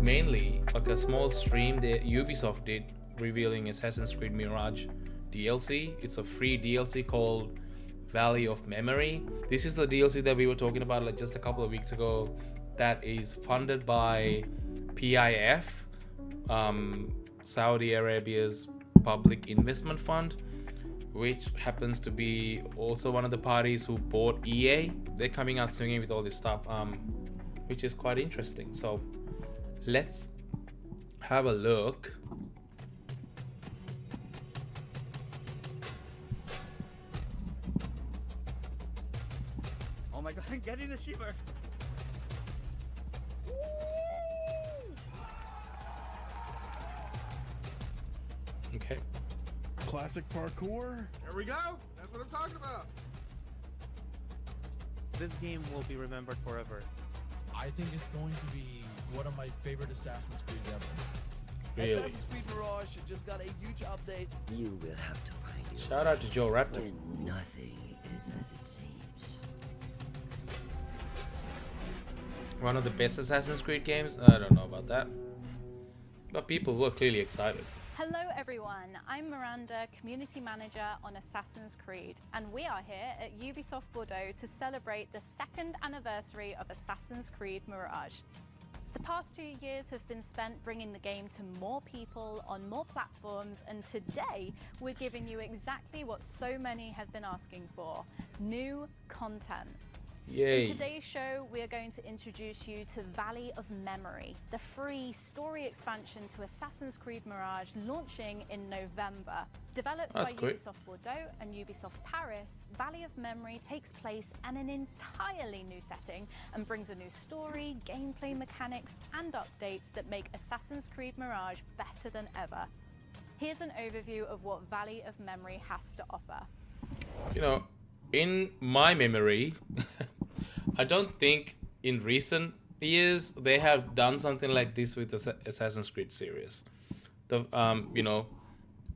mainly like a small stream that Ubisoft did revealing Assassin's Creed Mirage DLC. It's a free DLC called Valley of Memory. This is the DLC that we were talking about like just a couple of weeks ago that is funded by PIF, Saudi Arabia's public investment fund, which happens to be also one of the parties who bought EA. They're coming out swinging with all this stuff, which is quite interesting. So let's have a look. Oh my god, I'm getting the shivers. Okay. Classic parkour. There we go. That's what I'm talking about. This game will be remembered forever. I think it's going to be one of my favorite Assassin's Creed ever. Really? Assassin's Creed Mirage just got a huge update. You will have to find your Shout out to Joe Raptor. when nothing is as it seems. One of the best Assassin's Creed games? I don't know about that. But people were clearly excited. Hello everyone, I'm Miranda, Community Manager on Assassin's Creed, and we are here at Ubisoft Bordeaux to celebrate the 2nd anniversary of Assassin's Creed Mirage. The past 2 years have been spent bringing the game to more people on more platforms, and today we're giving you exactly what so many have been asking for: new content. Yay. In today's show, we are going to introduce you to Valley of Memory, the free story expansion to Assassin's Creed Mirage launching in November. Developed That's by quick. Ubisoft Bordeaux and Ubisoft Paris, Valley of Memory takes place in an entirely new setting and brings a new story, gameplay mechanics, and updates that make Assassin's Creed Mirage better than ever. Here's an overview of what Valley of Memory has to offer. You know, in my memory, I don't think in recent years they have done something like this with the Assassin's Creed series. The you know,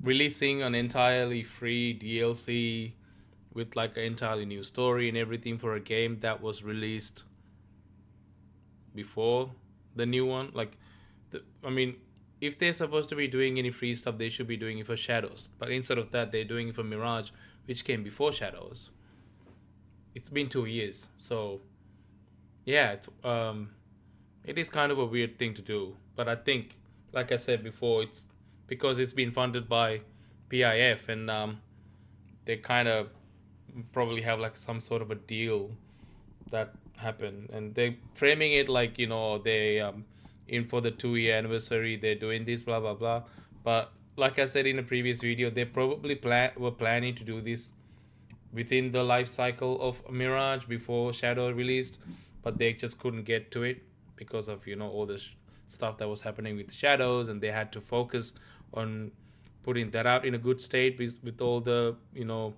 releasing an entirely free DLC with like an entirely new story and everything for a game that was released before the new one. Like, I mean, if they're supposed to be doing any free stuff, they should be doing it for Shadows. But instead of that, they're doing it for Mirage, which came before Shadows. It's been 2 years, so yeah, it is kind of a weird thing to do. But I think, like I said before, it's because it's been funded by PIF, and they kind of probably have like some sort of a deal that happened, and they're framing it like, you know, they in for the 2-year anniversary, they're doing this, blah blah blah. But like I said in a previous video, they probably were planning to do this within the life cycle of Mirage before Shadow released, but they just couldn't get to it because of, you know, all the stuff that was happening with Shadows, and they had to focus on putting that out in a good state with all the, you know,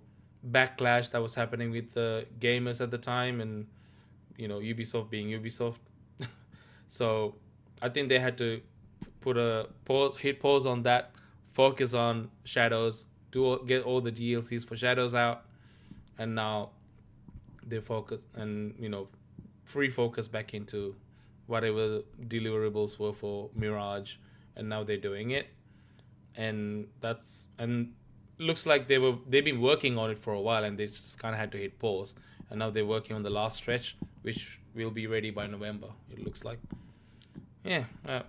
backlash that was happening with the gamers at the time, and, you know, Ubisoft being Ubisoft. So I think they had to put a hit pause on that, focus on Shadows, get all the DLCs for Shadows out, and now they focus and, you know, free focus back into whatever deliverables were for Mirage, and now they're doing it, and looks like they've been working on it for a while, and they just kind of had to hit pause, and now they're working on the last stretch, which will be ready by November, it looks like. Yeah,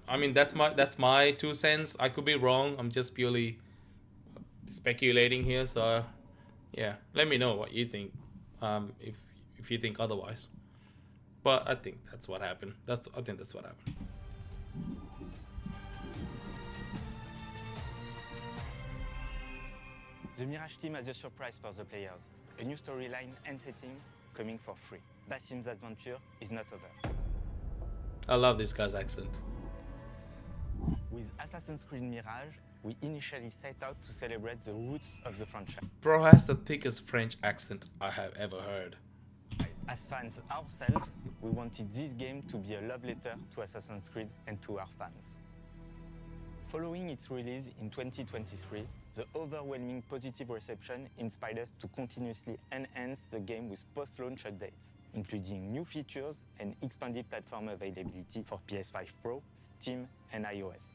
I mean, that's my 2 cents. I could be wrong. I'm just purely speculating here, so yeah, let me know what you think, if you think otherwise. But I think that's what happened. I think that's what happened. The Mirage team has a surprise for the players. A new storyline and setting coming for free. Basim's adventure is not over. I love this guy's accent. With Assassin's Creed Mirage, we initially set out to celebrate the roots of the franchise. Bro has the thickest French accent I have ever heard. As fans ourselves, we wanted this game to be a love letter to Assassin's Creed and to our fans. Following its release in 2023, the overwhelming positive reception inspired us to continuously enhance the game with post-launch updates. including new features and expanded platform availability for PS5 Pro, Steam, and iOS.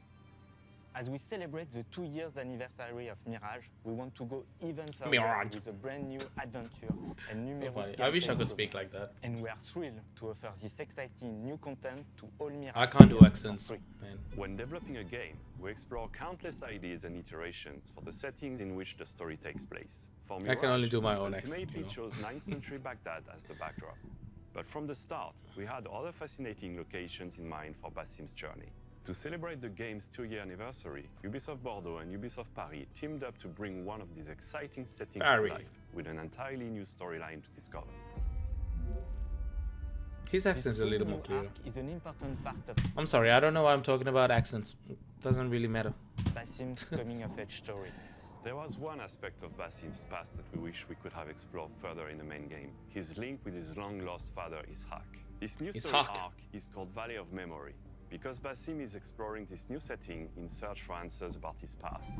As we celebrate the 2 years anniversary of Mirage, we want to go even further Mirage. with a brand new adventure and numerous I wish I gameplay could speak like improvements. that. And we are thrilled to offer this exciting new content to all Mirage I can't do players accents, for free. man. When developing a game, we explore countless ideas and iterations for the settings in which the story takes place. For I can only Mirage, do my we own accent, ultimately you know. chose 9th century Baghdad as the backdrop. But from the start, we had other fascinating locations in mind for Bassim's journey. To celebrate the game's 2-year anniversary, Ubisoft Bordeaux and Ubisoft Paris teamed up to bring one of these exciting settings Paris. to life with an entirely new storyline to discover. His This accent's a little more full-blown clear. arc is an important part of I'm sorry, I don't know why I'm talking about accents. Doesn't really matter. Bassim's coming-of-age story. There was one aspect of Bassim's past that we wish we could have explored further in the main game. His link with his long-lost father, Ishaq. This new story Ishaq. arc is called Valley of Memory, because Bassim is exploring this new setting in search for answers about his past.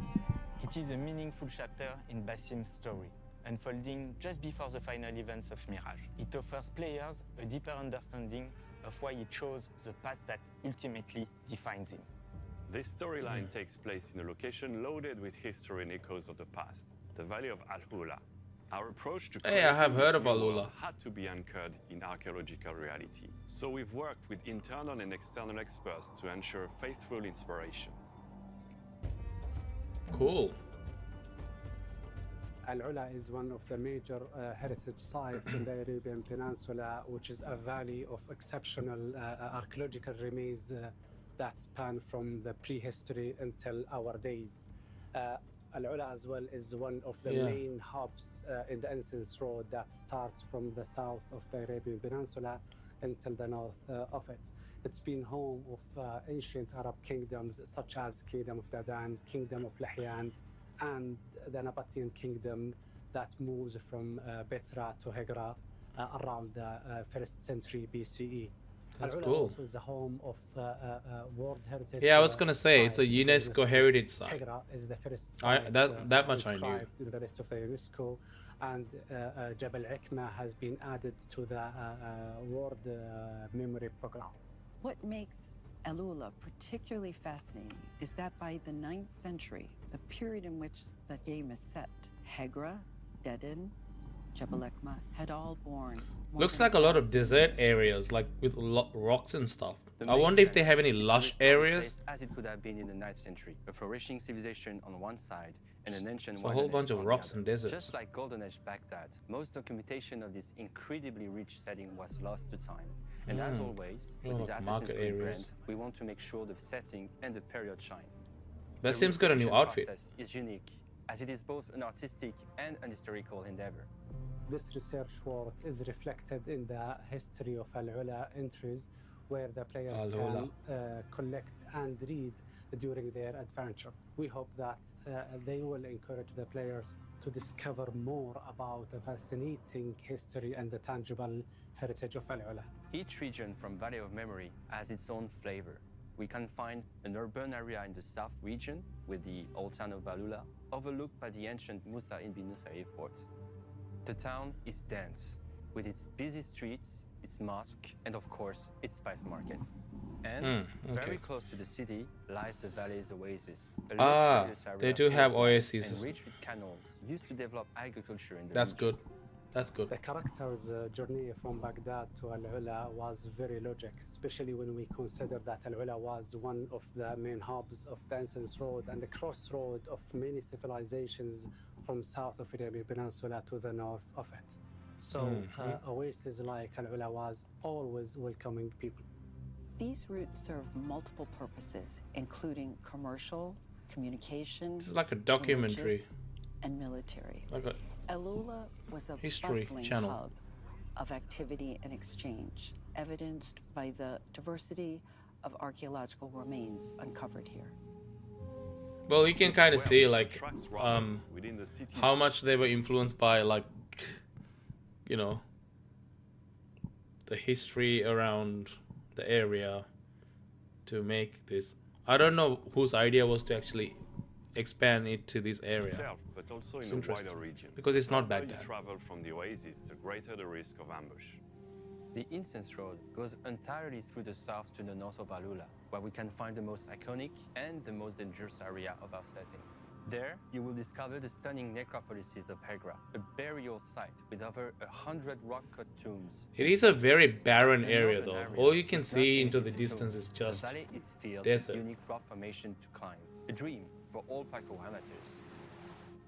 It is a meaningful chapter in Bassim's story, unfolding just before the final events of Mirage. It offers players a deeper understanding of why he chose the path that ultimately defines him. This storyline takes place in a location loaded with history and echoes of the past, the Valley of AlUla. Our approach to Hey, I have creating heard this of new AlUla. world had to be anchored in archaeological reality. So we've worked with internal and external experts to ensure faithful inspiration. Cool. AlUla is one of the major heritage sites in the Arabian Peninsula, which is a valley of exceptional archaeological remains that span from the prehistory until our days. AlUla as well is one of the main hubs in the Ensigns Road that starts from the south of the Arabian Peninsula until the north of it. It's been home of ancient Arab kingdoms such as Kingdom of Dadan, Kingdom of Lahyan, and the Nabatean kingdom that moves from Petra to Hegra around the 1st century BCE. That's AlUla cool. also is the home of World Heritage. Yeah, I was gonna say it's a site in the UNESCO heritage site. Hegra is the first site that much I knew. described in the list of the UNESCO, and Jabal Ikma has been added to the World Memory Program. What makes AlUla particularly fascinating is that by the 9th century, the period in which the game is set, Hegra, Dedan, Jabal Ikma had all borne. Looks like a lot of desert areas, like with rocks and stuff. I wonder if they have any lush areas. As it could have been in the 9th century, a flourishing civilization on one side and an ancient It's a whole bunch wilderness of on rocks the other. and deserts. Just like Golden Age Baghdad, most documentation of this incredibly rich setting was lost to time. And as always, with like this Assassin's market Creed areas. brand, we want to make sure the setting and the period shine. Bassim's got a new recreation outfit. process is unique, as it is both an artistic and an historical endeavor. This research work is reflected in the history of AlUla entries, where the players AlUla. can collect and read during their adventure. We hope that they will encourage the players to discover more about the fascinating history and the tangible heritage of AlUla. Each region from Valley of Memory has its own flavor. We can find an urban area in the south region with the old town of AlUla, overlooked by the ancient Musa ibn Nusayr fort. The town is dense, with its busy streets, its mosque, and of course, its spice market. And very close to the city lies the valley's oasis. A luxurious area they do full have of land oases. and rich with canals used to develop agriculture in the That's region. good. That's good. The character's journey from Baghdad to AlUla was very logic, especially when we consider that AlUla was one of the main hubs of the Ensigns Road and the crossroad of many civilizations from south of Arabian Peninsula to the north of it. So oases like AlUla was always welcoming people. These routes serve multiple purposes, including commercial, communication, This is like a documentary. religious, and military. Like a AlUla was a history bustling channel. hub of activity and exchange, evidenced by the diversity of archaeological remains uncovered here. Well, you can kind of see like Attracts riders within the city. how much they were influenced by like, you know, the history around the area to make this. I don't know whose idea was to actually expand it to this area. Itself, but also It's in a interesting, wider region. because it's not The further Baghdad. you travel from the oasis, the greater the risk of ambush. The Incense Road goes entirely through the south to the north of AlUla, where we can find the most iconic and the most dangerous area of our setting. There, you will discover the stunning necropolises of Hegra, a burial site with over 100 rock-cut tombs. It is a very barren The area northern though. area All you can is not see into the limited to distance tombs. is just The valley is filled desert. with unique rock formation to climb, a dream for all parkour amateurs.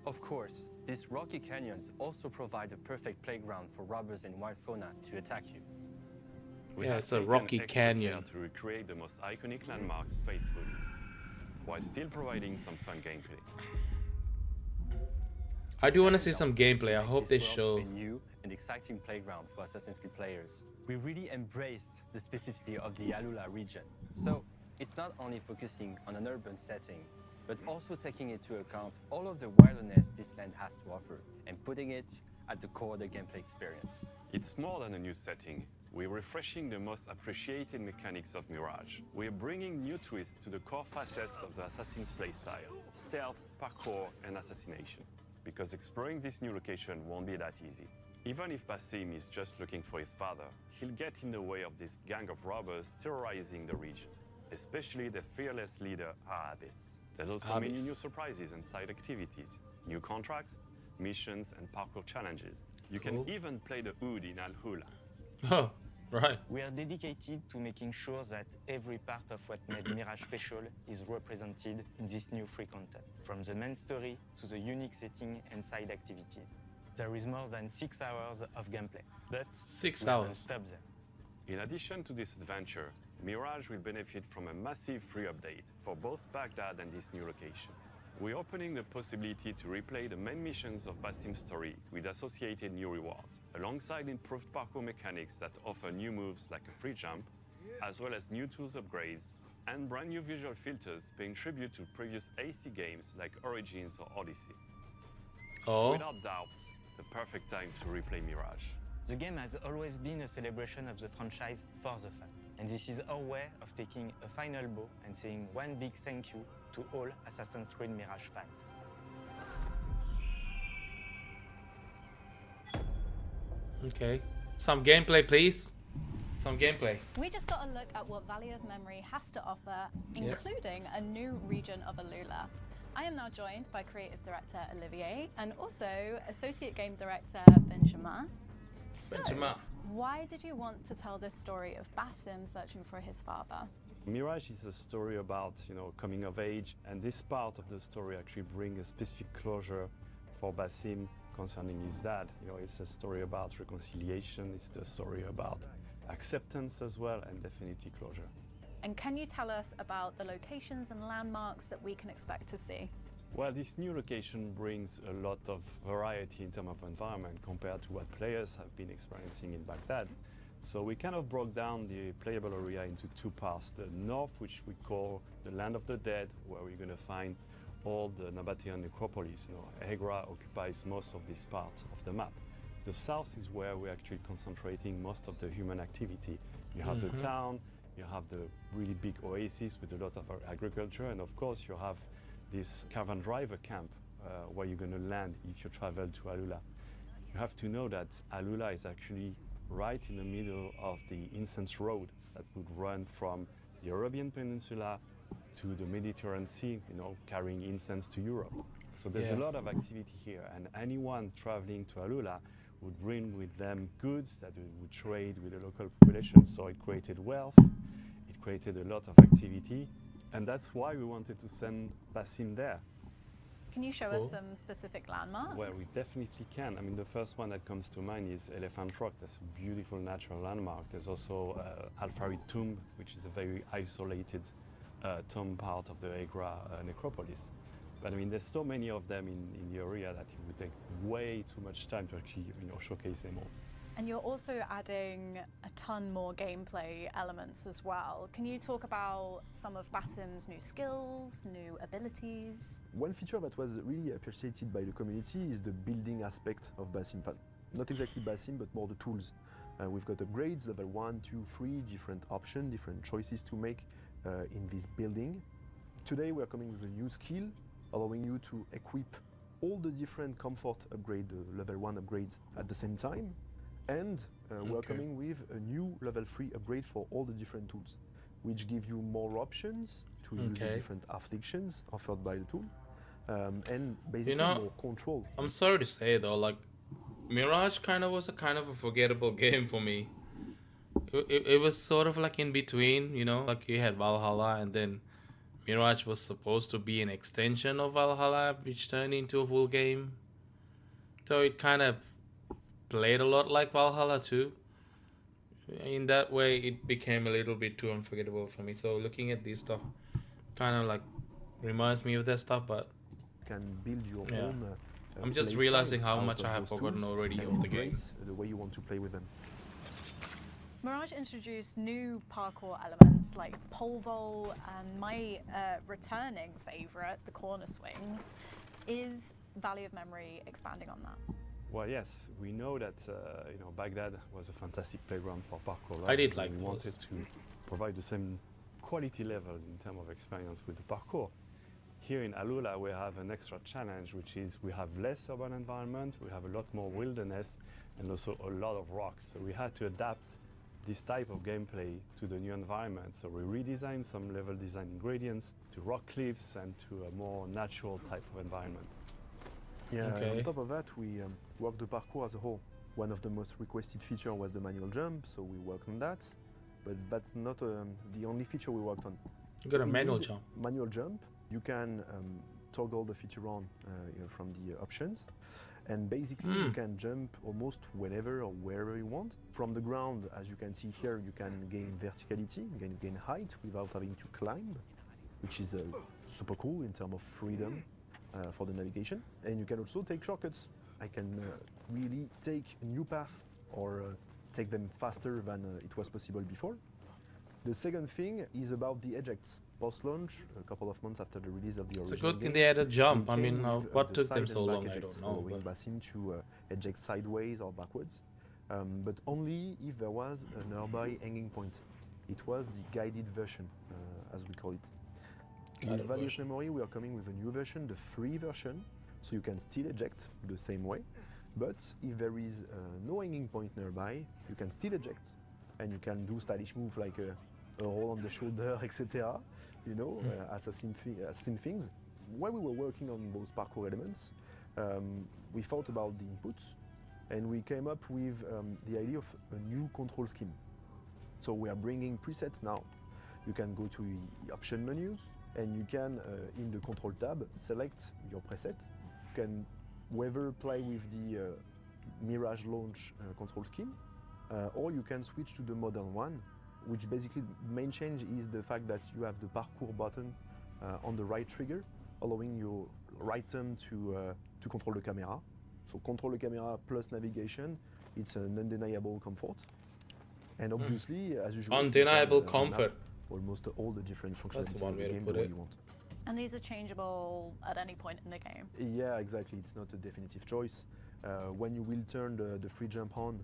Of course, these rocky canyons also provide a perfect playground for robbers and wild fauna to attack you. We Yeah, have it's a taken rocky extra care canyon. to recreate the most iconic landmarks faithfully, while still providing some fun gameplay. I do want to see Challenge some ourselves to gameplay. I make hope this they world show. a new and exciting playground for Assassin's Creed players. We really embraced the specificity of the AlUla region. So it's not only focusing on an urban setting, but also taking into account all of the wilderness this land has to offer and putting it at the core of the gameplay experience. It's more than a new setting. We're refreshing the most appreciated mechanics of Mirage. We're bringing new twists to the core facets of the Assassin's playstyle: stealth, parkour, and assassination. Because exploring this new location won't be that easy. Even if Basim is just looking for his father, he'll get in the way of this gang of robbers terrorizing the region, especially the fearless leader, Abyss. There's also many Abyss. new surprises and side activities, new contracts, missions, and parkour challenges. You Cool. can even play the Oud in AlUla. Oh, right. We are dedicated to making sure that every part of what made Mirage special is represented in this new free content, from the main story to the unique setting and side activities. There is more than 6 hours of gameplay, but 6 we haven't hours. stopped there. In addition to this adventure, Mirage will benefit from a massive free update for both Baghdad and this new location. We're opening the possibility to replay the main missions of Basim's story with associated new rewards, alongside improved parkour mechanics that offer new moves like a free jump, as well as new tools upgrades, and brand new visual filters paying tribute to previous AC games like Origins or Odyssey. It's Oh, without doubt the perfect time to replay Mirage. The game has always been a celebration of the franchise for the fans, and this is our way of taking a final bow and saying one big thank you to all Assassin's Creed Mirage fans. okay. Some gameplay, please. Some gameplay. We just got a look at what Valley of Memory has to offer, including a new region of AlUla. I am now joined by creative director Olivier and also associate game director Benjamin. So, Benjamin. why did you want to tell this story of Basim searching for his father? Mirage is a story about, coming of age, and this part of the story actually brings a specific closure for Basim concerning his dad. It's a story about reconciliation, it's the story about acceptance as well, and definitely closure. And can you tell us about the locations and landmarks that we can expect to see? Well, this new location brings a lot of variety in terms of environment compared to what players have been experiencing in Baghdad. So we kind of broke down the playable area into two parts. The north, which we call the Land of the Dead, where we're going to find all the Nabatean necropolis. Hegra occupies most of this part of the map. The south is where we're actually concentrating most of the human activity. You have the town, you have the really big oasis with a lot of agriculture, and of course you have this caravan driver camp where you're going to land if you travel to AlUla. You have to know that AlUla is actually right in the middle of the Incense Road that would run from the Arabian Peninsula to the Mediterranean Sea, carrying incense to Europe. So there's a lot of activity here, and anyone traveling to AlUla would bring with them goods that they would trade with the local population. So it created wealth, it created a lot of activity, and that's why we wanted to send Basim there. Can you show us some specific landmarks? Well, we definitely can. I mean, the first one that comes to mind is Elephant Rock. That's a beautiful natural landmark. There's also Al-Farid Tomb, which is a very isolated tomb part of the Hegra necropolis. But I mean, there's so many of them in the area that it would take way too much time to actually, showcase them all. And you're also adding a ton more gameplay elements as well. Can you talk about some of Basim's new skills, new abilities? One feature that was really appreciated by the community is the building aspect of Basim. Not exactly Basim, but more the tools. We've got upgrades, level 1, 2, 3, different options, different choices to make in this building. Today we are coming with a new skill, allowing you to equip all the different comfort upgrade, level 1 upgrades at the same time, and we're Okay. coming with a new level 3 upgrade for all the different tools, which give you more options to use the Okay. different afflictions offered by the tool, and basically know, more control. I'm sorry to say though, like Mirage was a kind of a forgettable game for me. It was sort of like in between, like you had Valhalla and then Mirage was supposed to be an extension of Valhalla, which turned into a full game. So it kind of played a lot like Valhalla too. In that way, it became a little bit too unforgettable for me. So looking at this stuff kind of like reminds me of that stuff, but Can build your yeah. own. I'm just play realizing style how out much of I have those forgotten tools already and of the game. embrace the way you want to play with them. Mirage introduced new parkour elements like pole vault, and my returning favourite, the corner swings. Is Valley of Memory expanding on that? Well, yes, we know that Baghdad was a fantastic playground for parkour. I did and like we those. wanted to provide the same quality level in terms of experience with the parkour. Here in AlUla, we have an extra challenge, which is we have less urban environment, we have a lot more wilderness, and also a lot of rocks. So we had to adapt this type of gameplay to the new environment. So we redesigned some level design ingredients to rock cliffs and to a more natural type of environment. Yeah, Okay. on top of that, we worked the parkour as a whole. One of the most requested features was the manual jump, so we worked on that. But that's not the only feature we worked on. You got a We manual need jump. Manual jump. You can toggle the feature on from the options. And basically, you can jump almost whenever or wherever you want. From the ground, as you can see here, you can gain verticality, you can gain height without having to climb, which is super cool in terms of freedom for the navigation. And you can also take shortcuts. I can really take a new path or take them faster than it was possible before. The second thing is about the ejects. Post-launch, a couple of months after the release of the It's original a good thing game, they had a jump. we I mean, came with, what the took them side so and back long, I ejects, don't know. allowing But Basim to eject sideways or backwards, but only if there was a nearby hanging point. It was the guided version, as we call it. Guided With Valley of version. Memory, we are coming with a new version, the free version, so you can still eject the same way, but if there is no hanging point nearby, you can still eject, and you can do stylish move like a roll on the shoulder, etc. Assassin things. While we were working on those parkour elements, we thought about the inputs, and we came up with the idea of a new control scheme. So we are bringing presets now. You can go to the option menus, and you can, in the control tab, select your preset. You can whether play with the Mirage launch control scheme, or you can switch to the modern one, which basically the main change is the fact that you have the parkour button on the right trigger, allowing your right thumb to control the camera. So control the camera plus navigation, it's an undeniable comfort. And obviously, as usual, you Undeniable can, comfort. Almost all the different functionalities one of the way to game put the way it. you want. And these are changeable at any point in the game. Yeah, exactly. It's not a definitive choice. When you will turn the free jump on,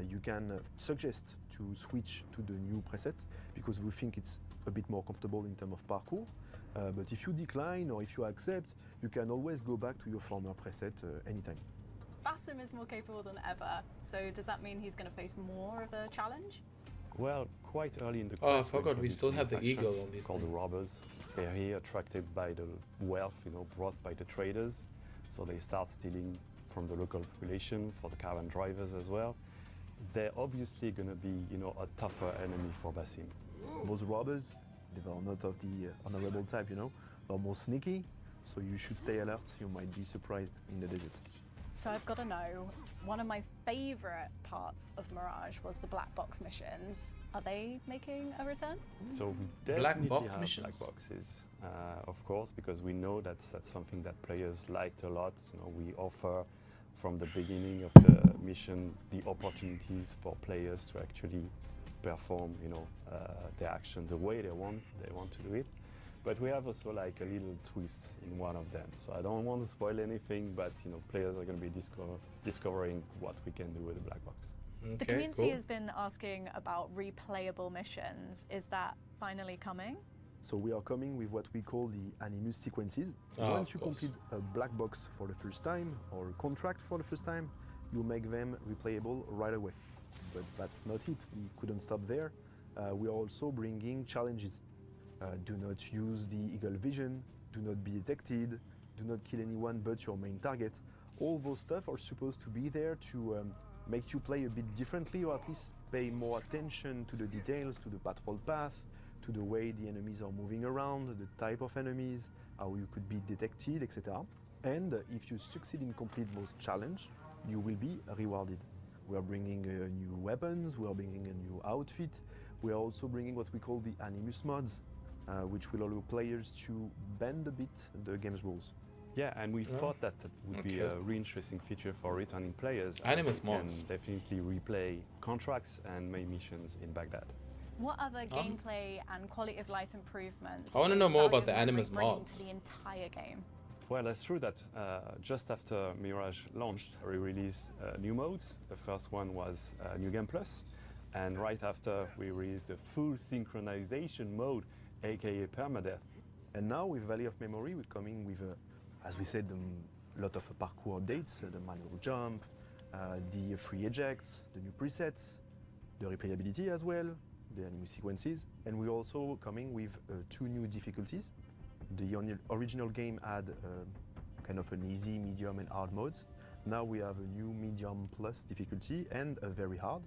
you can suggest to switch to the new preset because we think it's a bit more comfortable in terms of parkour. But if you decline or if you accept, you can always go back to your former preset anytime. Basim is more capable than ever, so does that mean he's going to face more of a challenge? Well, quite early in the Oh, I quest, we forgot we introduced still a new have the faction eagle on this called the thing. robbers. They're here attracted by the wealth, brought by the traders. So they start stealing from the local population, for the caravan drivers as well. They're obviously going to be, a tougher enemy for Basim. Those robbers, they are not of the honorable type, they're more sneaky, so you should stay alert. You might be surprised in the desert. So I've got to know, one of my favourite parts of Mirage was the black box missions. Are they making a return? So we Black definitely box have missions? black boxes, of course, because we know that's something that players liked a lot. We offer from the beginning of the mission the opportunities for players to actually perform, their action the way they want to do it. But we have also like a little twist in one of them. So I don't want to spoil anything, but players are going to be discovering what we can do with the black box. The community has been asking about replayable missions. Is that finally coming? So we are coming with what we call the Animus sequences. Once you complete a black box for the first time or a contract for the first time, you make them replayable right away. But that's not it. We couldn't stop there. We are also bringing challenges. Do not use the eagle vision, do not be detected, do not kill anyone but your main target. All those stuff are supposed to be there to make you play a bit differently, or at least pay more attention to the details, to the patrol path, to the way the enemies are moving around, the type of enemies, how you could be detected, etc. And if you succeed in complete those challenges, you will be rewarded. We are bringing new weapons, we are bringing a new outfit, we are also bringing what we call the Animus mods, which will allow players to bend a bit the game's rules. Yeah, and we thought that would be a really interesting feature for returning players. Animus as you mods. can definitely replay contracts and main missions in Baghdad. What other gameplay and quality of life improvements? I want to know is more Value about the of Memory Animus bringing mods. to the entire game? Well, that's true that just after Mirage launched, we released new modes. The first one was New Game Plus, and right after we released the full synchronization mode, aka permadeath. And now with Valley of Memory, we're coming with, as we said, a lot of parkour updates, the manual jump, the free ejects, the new presets, the replayability as well, the anime sequences. And we're also coming with 2 new difficulties. The original game had kind of an easy, medium and hard modes. Now we have a new medium plus difficulty and a very hard.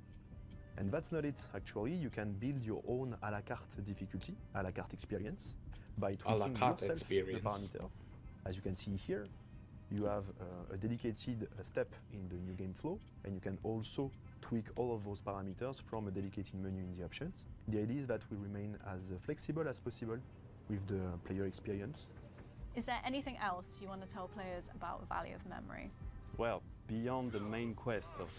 And that's not it, actually. You can build your own a la carte difficulty, a la carte experience, by tweaking yourself the parameter. As you can see here, you have a dedicated step in the new game flow, and you can also tweak all of those parameters from a dedicated menu in the options. The idea is that we remain as flexible as possible with the player experience. Is there anything else you want to tell players about Valley of Memory? Well, beyond the main quest of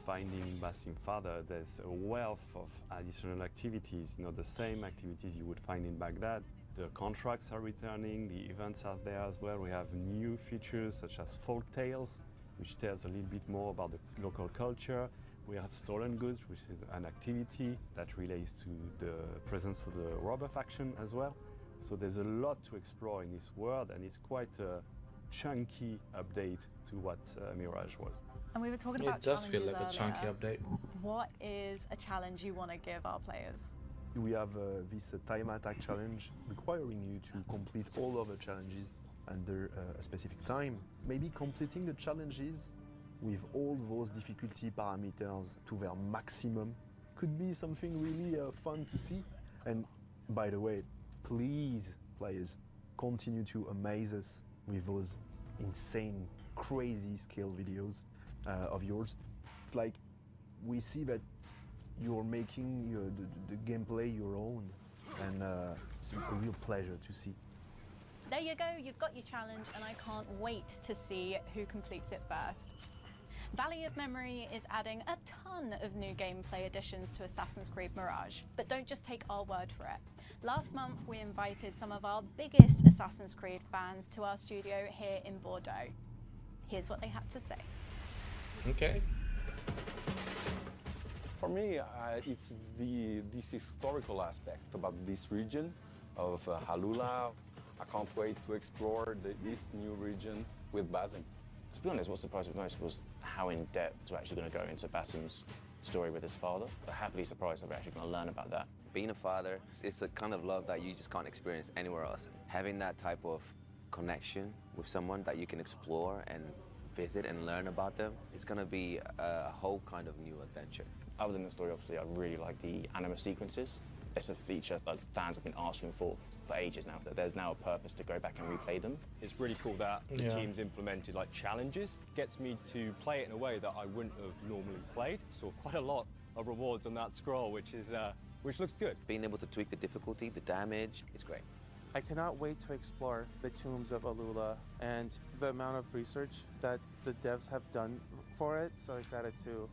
finding Basim father, there's a wealth of additional activities. The same activities you would find in Baghdad. The contracts are returning, the events are there as well. We have new features such as folk tales, which tells a little bit more about the local culture. We have stolen goods, which is an activity that relates to the presence of the robber faction as well. So there's a lot to explore in this world, and it's quite a chunky update to what Mirage was. And we were talking about It does feel like a challenges chunky earlier. update. What is a challenge you want to give our players? We have this time attack challenge requiring you to complete all of the challenges under a specific time. Maybe completing the challenges with all those difficulty parameters to their maximum could be something really fun to see. And by the way, please, players, continue to amaze us with those insane, crazy skill videos of yours. It's like we see that you're making the gameplay your own, and it's a real pleasure to see. There you go, you've got your challenge, and I can't wait to see who completes it first. Valley of Memory is adding a ton of new gameplay additions to Assassin's Creed Mirage, but don't just take our word for it. Last month, we invited some of our biggest Assassin's Creed fans to our studio here in Bordeaux. Here's what they had to say. Okay. For me, it's this historical aspect about this region of AlUla. I can't wait to explore this new region with Basim. To be honest, what surprised me most was how in depth we're actually going to go into Basim's story with his father. But happily surprised that we're actually going to learn about that. Being a father, it's a kind of love that you just can't experience anywhere else. Having that type of connection with someone that you can explore and visit and learn about them, it's going to be a whole kind of new adventure. Other than the story, obviously, I really like the anima sequences. It's a feature that fans have been asking for ages now, that there's now a purpose to go back and replay them. It's really cool that the team's implemented challenges. Gets me to play it in a way that I wouldn't have normally played. Saw quite a lot of rewards on that scroll, which looks good. Being able to tweak the difficulty, the damage, it's great. I cannot wait to explore the tombs of AlUla and the amount of research that the devs have done for it. So excited to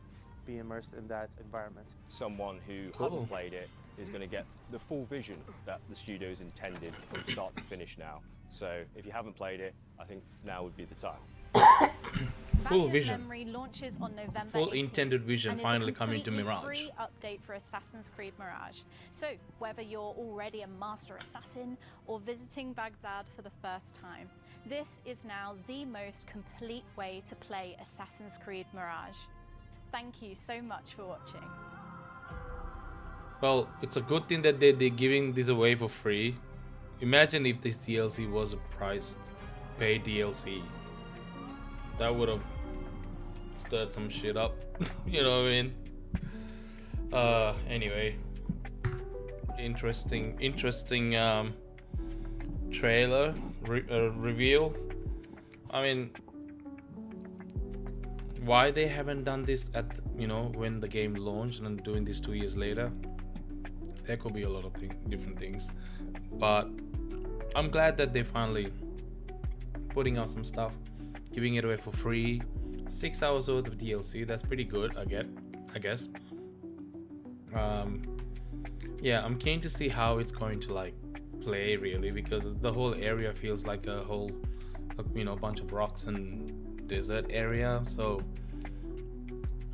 be immersed in that environment. Someone who hasn't played it is going to get the full vision that the studio's intended from start to finish now. So if you haven't played it, I think now would be the time. Full vision. Memory launches on November Full 18th, intended vision and is finally a coming to completely Mirage. Free update for Assassin's Creed Mirage. So whether you're already a master assassin or visiting Baghdad for the first time, this is now the most complete way to play Assassin's Creed Mirage. Thank you so much for watching. Well, it's a good thing that they're giving this away for free. Imagine if this DLC was a price paid DLC. That would have stirred some shit up. You know what I mean? Anyway. Interesting trailer reveal. I mean, why they haven't done this at, you know, when the game launched and doing this 2 years later? There could be a lot of different things, but I'm glad that they finally putting out some stuff, giving it away for free. 6 hours worth of DLC, that's pretty good, I guess. Yeah, I'm keen to see how it's going to like play really, because the whole area feels like a whole, you know, bunch of rocks and desert area. So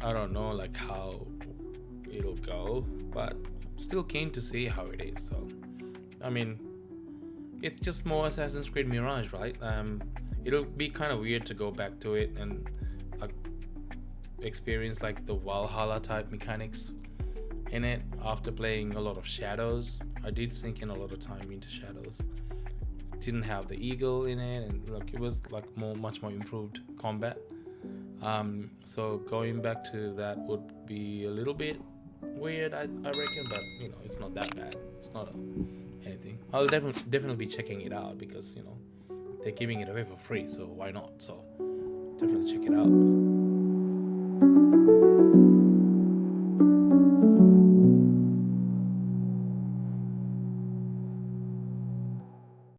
I don't know like how it'll go, but still keen to see how it is. So I mean, it's just more Assassin's Creed Mirage, right? It'll be kind of weird to go back to it and experience like the Valhalla type mechanics in it after playing a lot of Shadows. I did sink in a lot of time into Shadows. Didn't have the eagle in it, and like it was like much more improved combat. So going back to that would be a little bit weird, I reckon, but you know, it's not that bad. It's not anything. I'll definitely be checking it out because, you know, they're giving it away for free, so why not? So definitely check it out.